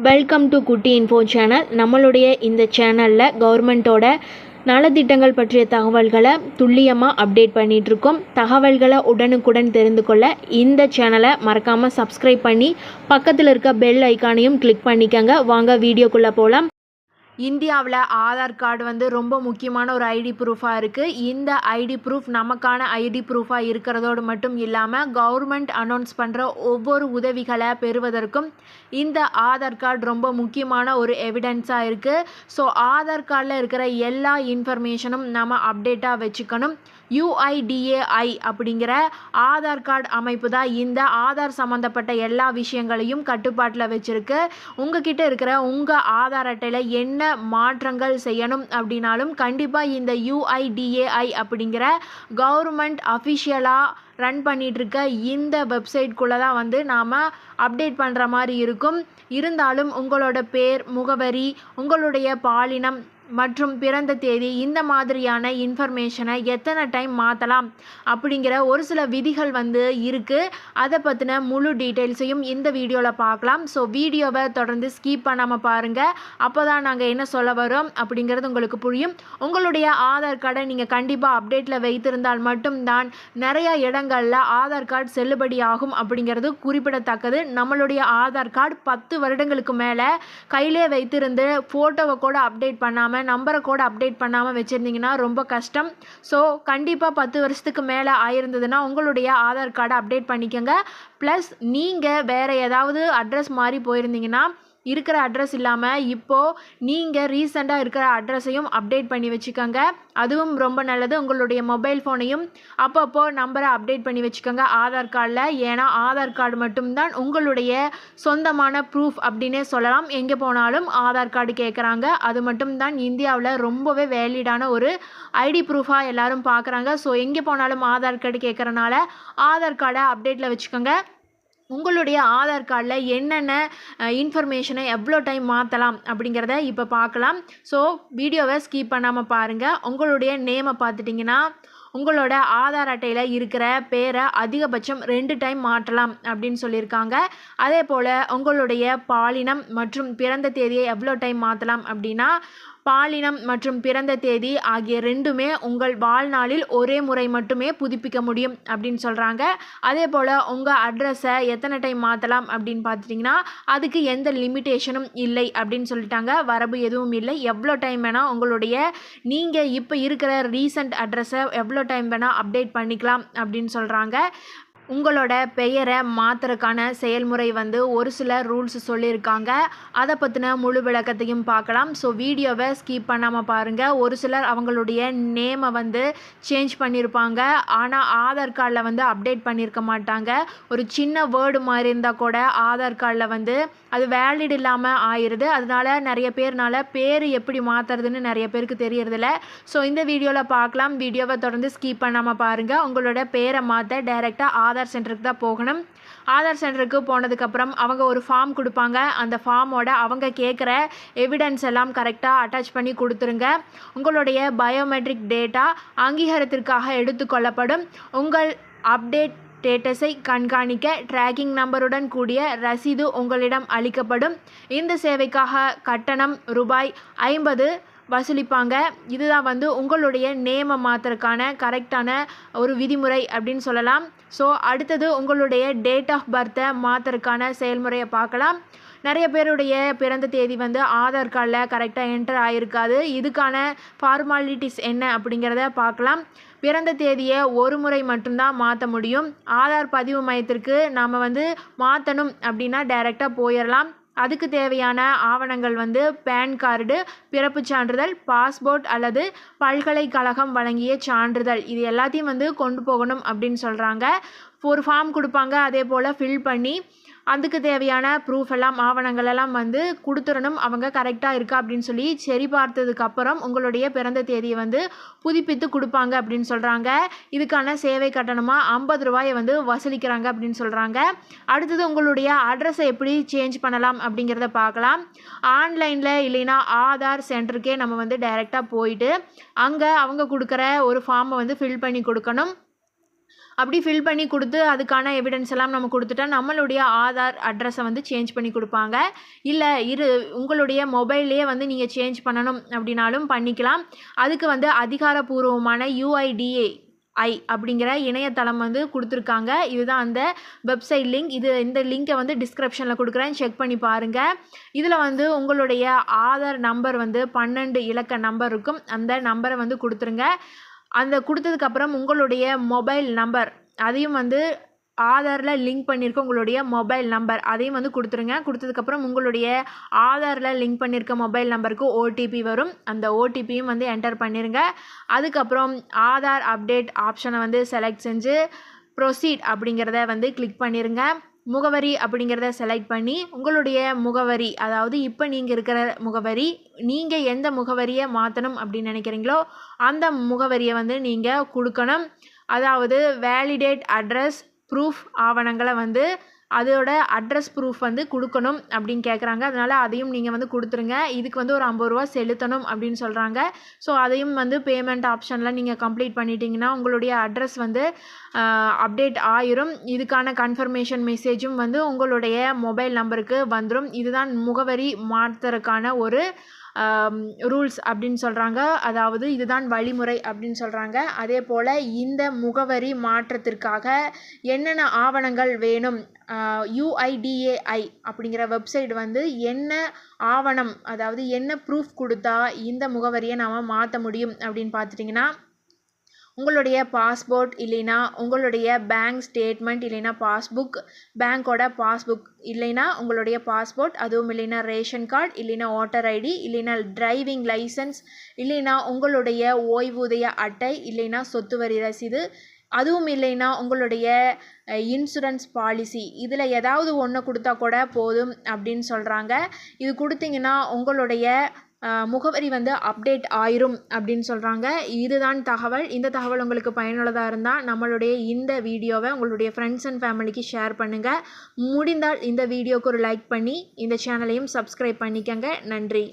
Welcome to குட்டி info channel. நம்மளுடைய இந்த சேனலில் கவர்மெண்ட்டோட நலத்திட்டங்கள் பற்றிய தகவல்களை துல்லியமாக அப்டேட் பண்ணிகிட்ருக்கோம். தகவல்களை உடனுக்குடன் தெரிந்து கொள்ள இந்த சேனலை மறக்காமல் சப்ஸ்கிரைப் பண்ணி பக்கத்தில் இருக்க பெல் ஐக்கானையும் கிளிக் பண்ணிக்கங்க. வாங்க வீடியோக்குள்ளே போகலாம். இந்தியாவில் ஆதார் கார்டு ரொம்ப முக்கியமான ஒரு ஐடி ப்ரூஃபாக இருக்குது. இந்த ஐடி ப்ரூஃப் நமக்கான ஐடி ப்ரூஃபாக இருக்கிறதோடு மட்டும் இல்லாமல் கவர்மெண்ட் அனௌன்ஸ் பண்ணுற ஒவ்வொரு உதவிகளை பெறுவதற்கும் இந்த ஆதார் கார்டு ரொம்ப முக்கியமான ஒரு எவிடன்ஸாக இருக்குது. ஸோ ஆதார் கார்டில் இருக்கிற எல்லா இன்ஃபர்மேஷனும் நம்ம அப்டேட்டாக வச்சுக்கணும். UIDAI அப்படிங்கிற ஆதார் கார்டு அமைப்பு தான் இந்த ஆதார் சம்மந்தப்பட்ட எல்லா விஷயங்களையும் கட்டுப்பாட்டில் வச்சுருக்கு. உங்ககிட்ட இருக்கிற உங்கள் ஆதார் அட்டையில் என்ன மாற்றங்கள் செய்யணும் அப்படின்னாலும் கண்டிப்பாக இந்த UIDAI அப்படிங்கிற கவர்மெண்ட் அஃபிஷியலாக ரன் பண்ணிகிட்ருக்க இந்த வெப்சைட்குள்ளே தான் நாம் அப்டேட் பண்ணுற மாதிரி இருக்கும். இருந்தாலும் உங்களோட பேர், முகவரி, உங்களுடைய பாலினம் மற்றும் பிறந்த தேதி இந்த மாதிரியான இன்ஃபர்மேஷனை எத்தனை டைம் மாற்றலாம் அப்படிங்கிற ஒரு சில விதிகள் இருக்குது. அதை பற்றின முழு டீட்டெயில்ஸையும் இந்த வீடியோவில் பார்க்கலாம். ஸோ வீடியோவை தொடர்ந்து ஸ்கிப் பண்ணாமல் பாருங்கள். அப்போ தான் நாங்கள் என்ன சொல்ல வரோம் அப்படிங்கிறது உங்களுக்கு புரியும். உங்களுடைய ஆதார் கார்டை நீங்கள் கண்டிப்பாக அப்டேட்டில் வைத்திருந்தால் மட்டும்தான் நிறைய இடங்களில் ஆதார் கார்டு செல்லுபடியாகும் அப்படிங்கிறது குறிப்பிடத்தக்கது. நம்மளுடைய ஆதார் கார்டு 10 வருடங்களுக்கு மேலே கையிலே வைத்திருந்து ஃபோட்டோவை கூட அப்டேட் பண்ணாமல், நம்பரை கூட அப்டேட் பண்ணாமல் வச்சுருந்தீங்கன்னா ரொம்ப கஷ்டம். ஸோ கண்டிப்பாக 10 வருஷத்துக்கு மேலே ஆயிருந்ததுன்னா உங்களுடைய ஆதார் கார்டை அப்டேட் பண்ணிக்கோங்க. ப்ளஸ் நீங்கள் வேறு ஏதாவது அட்ரஸ் மாறி போயிருந்தீங்கன்னா இருக்கிற அட்ரஸ் இல்லாமல் இப்போது நீங்கள் ரீசெண்டாக இருக்கிற அட்ரஸையும் அப்டேட் பண்ணி வச்சுக்கோங்க. அதுவும் ரொம்ப நல்லது. உங்களுடைய மொபைல் ஃபோனையும் அப்பப்போ நம்பரை அப்டேட் பண்ணி வச்சுக்கோங்க ஆதார் கார்டில். ஏன்னா ஆதார் கார்டு மட்டும்தான் உங்களுடைய சொந்தமான ப்ரூஃப் அப்படின்னே சொல்லலாம். எங்கே போனாலும் ஆதார் கார்டு கேட்குறாங்க. அது மட்டும்தான் இந்தியாவில் ரொம்பவே வேலிடான ஒரு ஐடி ப்ரூஃபாக எல்லாரும் பார்க்குறாங்க. ஸோ எங்கே போனாலும் ஆதார் கார்டு கேட்குறனால ஆதார் கார்டை அப்டேட்டில் வச்சுக்கோங்க. உங்களுடைய ஆதார் கார்டில் என்னென்ன இன்ஃபர்மேஷனை எவ்வளோ டைம் மாற்றலாம் அப்படிங்கிறத இப்போ பார்க்கலாம். ஸோ வீடியோவை ஸ்கிப் பண்ணாமல் பாருங்கள். உங்களுடைய நேமை பார்த்துட்டிங்கன்னா உங்களோட ஆதார் அட்டையில் இருக்கிற பேரை அதிகபட்சம் 2 டைம் மாற்றலாம் அப்படின்னு சொல்லியிருக்காங்க. அதே போல் உங்களுடைய பாலினம் மற்றும் பிறந்த தேதியை எவ்வளோ டைம் மாற்றலாம் அப்படின்னா, பாலினம் மற்றும் பிறந்த தேதி ஆகிய ரெண்டுமே உங்கள் வாழ்நாளில் ஒரே முறை மட்டுமே புதுப்பிக்க முடியும் அப்படின்னு சொல்கிறாங்க. அதே போல் உங்கள் அட்ரஸை எத்தனை டைம் மாற்றலாம் அப்படின்னு பார்த்துட்டிங்கன்னா அதுக்கு எந்த லிமிட்டேஷனும் இல்லை அப்படின்னு சொல்லிட்டாங்க. வரம்பு எதுவும் இல்லை. எவ்வளோ டைம் வேணால் உங்களுடைய நீங்கள் இப்போ இருக்கிற ரீசன்ட் அட்ரஸை எவ்வளோ டைம் வேணால் அப்டேட் பண்ணிக்கலாம் அப்படின்னு சொல்கிறாங்க. உங்களோட பெயரை மாற்றுறதுக்கான செயல்முறை ஒரு சில ரூல்ஸ் சொல்லியிருக்காங்க. அதை பற்றின முழு விளக்கத்தையும் பார்க்கலாம். ஸோ வீடியோவை ஸ்கிப் பண்ணாமல் பாருங்கள். ஒரு சிலர் அவங்களுடைய நேமை சேஞ்ச் பண்ணியிருப்பாங்க. ஆனால் ஆதார் கார்டில் அப்டேட் பண்ணியிருக்க மாட்டாங்க. ஒரு சின்ன வேர்டு மாதிரி இருந்தால் கூட ஆதார் கார்டில் அது வேலிட் இல்லாமல் ஆயிடுது. அதனால நிறைய பேர்னால பேர் எப்படி மாற்றுறதுன்னு நிறைய பேருக்கு தெரியறதில்ல. ஸோ இந்த வீடியோவில் பார்க்கலாம். வீடியோவை தொடர்ந்து ஸ்கிப் பண்ணாமல் பாருங்கள். உங்களோட பேரை மாற்ற டைரெக்டாக ஆதார் சென்டருக்கு தான் போகணும். ஆதார் சென்டருக்கு போனதுக்கப்புறம் அவங்க ஒரு ஃபார்ம் கொடுப்பாங்க. அந்த ஃபார்மோட அவங்க கேட்குற எவிடன்ஸ் எல்லாம் கரெக்டாக அட்டாச் பண்ணி கொடுத்துருங்க. உங்களுடைய பயோமெட்ரிக் டேட்டா அங்கீகாரத்திற்காக எடுத்துக்கொள்ளப்படும். உங்கள் அப்டேட் ஸ்டேட்டஸை கண்காணிக்க ட்ராக்கிங் நம்பருடன் கூடிய ரசீது உங்களிடம் அளிக்கப்படும். இந்த சேவைக்காக கட்டணம் ₹50 வசூலிப்பாங்க. இதுதான் உங்களுடைய நேமை மாற்றுறதுக்கான கரெக்டான ஒரு விதிமுறை அப்படின்னு சொல்லலாம். ஸோ அடுத்தது உங்களுடைய டேட் ஆஃப் பர்த்தை மாற்றுறதுக்கான செயல்முறையை பார்க்கலாம். நிறைய பேருடைய பிறந்த தேதி ஆதார் கார்டில் கரெக்டாக என்டர் ஆகிருக்காது. இதுக்கான ஃபார்மாலிட்டிஸ் என்ன அப்படிங்கிறத பார்க்கலாம். பிறந்த தேதியை ஒரு முறை மட்டும்தான் மாற்ற முடியும். ஆதார் பதிவு மையத்திற்கு நாம் மாற்றணும் அப்படின்னா டைரெக்டாக போயிடலாம். அதுக்கு தேவையான ஆவணங்கள் பேன் கார்டு, பிறப்புச் சான்றிதழ், பாஸ்போர்ட் அல்லது பல்கலைக்கழகம் வழங்கிய சான்றிதழ், இது எல்லாத்தையும் கொண்டு போகணும் அப்படின்னு சொல்கிறாங்க. ஒரு ஃபார்ம் கொடுப்பாங்க. அதே போல் ஃபில் பண்ணி அதுக்கு தேவையான ப்ரூஃப் எல்லாம் ஆவணங்கள் எல்லாம் கொடுத்துடணும். அவங்க கரெக்டாக இருக்கா அப்படின்னு சொல்லி சரி பார்த்ததுக்கப்புறம் உங்களுடைய பிறந்த தேதியை புதுப்பித்து கொடுப்பாங்க அப்படின்னு சொல்கிறாங்க. இதுக்கான சேவை கட்டணமாக ₹50 வசூலிக்கிறாங்க அப்படின்னு சொல்கிறாங்க. அடுத்தது உங்களுடைய அட்ரஸை எப்படி சேஞ்ச் பண்ணலாம் அப்படிங்கிறத பார்க்கலாம். ஆன்லைனில் இல்லைன்னா ஆதார் சென்டருக்கே நம்ம டைரெக்டாக போயிட்டு அங்கே அவங்க கொடுக்குற ஒரு ஃபார்மை ஃபில் பண்ணி கொடுக்கணும். அப்படி ஃபில் பண்ணி கொடுத்து அதுக்கான எவிடன்ஸ் எல்லாம் நம்ம கொடுத்துட்டா நம்மளுடைய ஆதார் அட்ரஸை வந்து சேஞ்ச் பண்ணி கொடுப்பாங்க. இல்லை உங்களுடைய மொபைல்லையே வந்து நீங்கள் சேஞ்ச் பண்ணணும் அப்படின்னாலும் பண்ணிக்கலாம். அதுக்கு வந்து அதிகாரப்பூர்வமான UIDAI அப்படிங்கிற இணையதளம் வந்து கொடுத்துருக்காங்க. இதுதான் அந்த வெப்சைட் லிங்க். இந்த லிங்கை வந்து டிஸ்கிரிப்ஷனில் கொடுக்குறேன், செக் பண்ணி பாருங்கள். இதில் வந்து உங்களுடைய ஆதார் நம்பர் வந்து 12 இலக்க நம்பர் இருக்கும். அந்த நம்பரை வந்து கொடுத்துருங்க. அந்த கொடுத்ததுக்கப்புறம் உங்களுடைய மொபைல் நம்பர் அதையும் வந்து ஆதாரில் லிங்க் பண்ணியிருக்க உங்களுடைய மொபைல் நம்பர் அதையும் வந்து கொடுத்துருங்க. கொடுத்ததுக்கப்புறம் உங்களுடைய ஆதாரில் லிங்க் பண்ணியிருக்க மொபைல் நம்பருக்கு OTP வரும். அந்த OTPயும் வந்து என்டர் பண்ணிடுங்க. அதுக்கப்புறம் ஆதார் அப்டேட் ஆப்ஷனை வந்து செலக்ட் செஞ்சு ப்ரொசீட் அப்படிங்கிறத வந்து கிளிக் பண்ணிடுங்க. முகவரி அப்படிங்கிறத செலக்ட் பண்ணி உங்களுடைய முகவரி, அதாவது இப்போ நீங்கள் இருக்கிற முகவரி, நீங்கள் எந்த முகவரியை மாற்றணும் அப்படின்னு நினைக்கிறீங்களோ அந்த முகவரியை வந்து நீங்கள் கொடுக்கணும். அதாவது வேலிடேட் அட்ரஸ் ப்ரூஃப் ஆவணங்களை வந்து அதோட அட்ரஸ் ப்ரூஃப் வந்து கொடுக்கணும் அப்படின்னு கேட்குறாங்க. அதனால் அதையும் நீங்கள் வந்து கொடுத்துருங்க. இதுக்கு வந்து ஒரு 50 ரூபா செலுத்தணும் அப்படின்னு சொல்கிறாங்க. ஸோ அதையும் வந்து பேமெண்ட் ஆப்ஷனில் நீங்கள் கம்ப்ளீட் பண்ணிட்டீங்கன்னா உங்களுடைய அட்ரஸ் வந்து அப்டேட் ஆயிரும். இதுக்கான கன்ஃபர்மேஷன் மெசேஜும் வந்து உங்களுடைய மொபைல் நம்பருக்கு வந்துடும். இதுதான் முகவரி மாற்றுறதுக்கான ஒரு ரூல்ஸ் அப்படின்னு சொல்கிறாங்க. அதாவது இதுதான் வழிமுறை அப்படின்னு சொல்கிறாங்க. அதே போல் இந்த முகவரி மாற்றத்திற்காக என்னென்ன ஆவணங்கள் வேணும், UIDAI அப்படிங்கிற வெப்சைட் வந்து என்ன ஆவணம், அதாவது என்ன ப்ரூஃப் கொடுத்தா இந்த முகவரியை நாம் மாற்ற முடியும் அப்படின்னு பார்த்துட்டிங்கன்னா, உங்களுடைய பாஸ்போர்ட் இல்லைன்னா உங்களுடைய பேங்க் ஸ்டேட்மெண்ட் இல்லைன்னா பாஸ்புக், பேங்க்கோட பாஸ்புக் இல்லைன்னா உங்களுடைய பாஸ்போர்ட், அதுவும் இல்லைன்னா ரேஷன் கார்டு இல்லைன்னா ஓட்டர் ஐடி இல்லைன்னா டிரைவிங் லைசன்ஸ் இல்லைன்னா உங்களுடைய ஓய்வூதிய அட்டை இல்லைன்னா சொத்து வரி ரசீது, அதுவும் இல்லைன்னா உங்களுடைய இன்சூரன்ஸ் பாலிசி, இதில் ஏதாவது ஒன்று கொடுத்தா கூட போதும் அப்படின்னு சொல்கிறாங்க. இது கொடுத்தீங்கன்னா உங்களுடைய முகவரி வந்து அப்டேட் ஆயிரும் அப்படின்னு சொல்கிறாங்க. இதுதான் தகவல். இந்த தகவல் உங்களுக்கு பயனுள்ளதாக இருந்தால் நம்மளுடைய இந்த வீடியோவை உங்களுடைய ஃப்ரெண்ட்ஸ் அண்ட் ஃபேமிலிக்கு ஷேர் பண்ணுங்கள். முடிந்தால் இந்த வீடியோக்கு ஒரு லைக் பண்ணி இந்த சேனலையும் சப்ஸ்கிரைப் பண்ணிக்கங்க. நன்றி.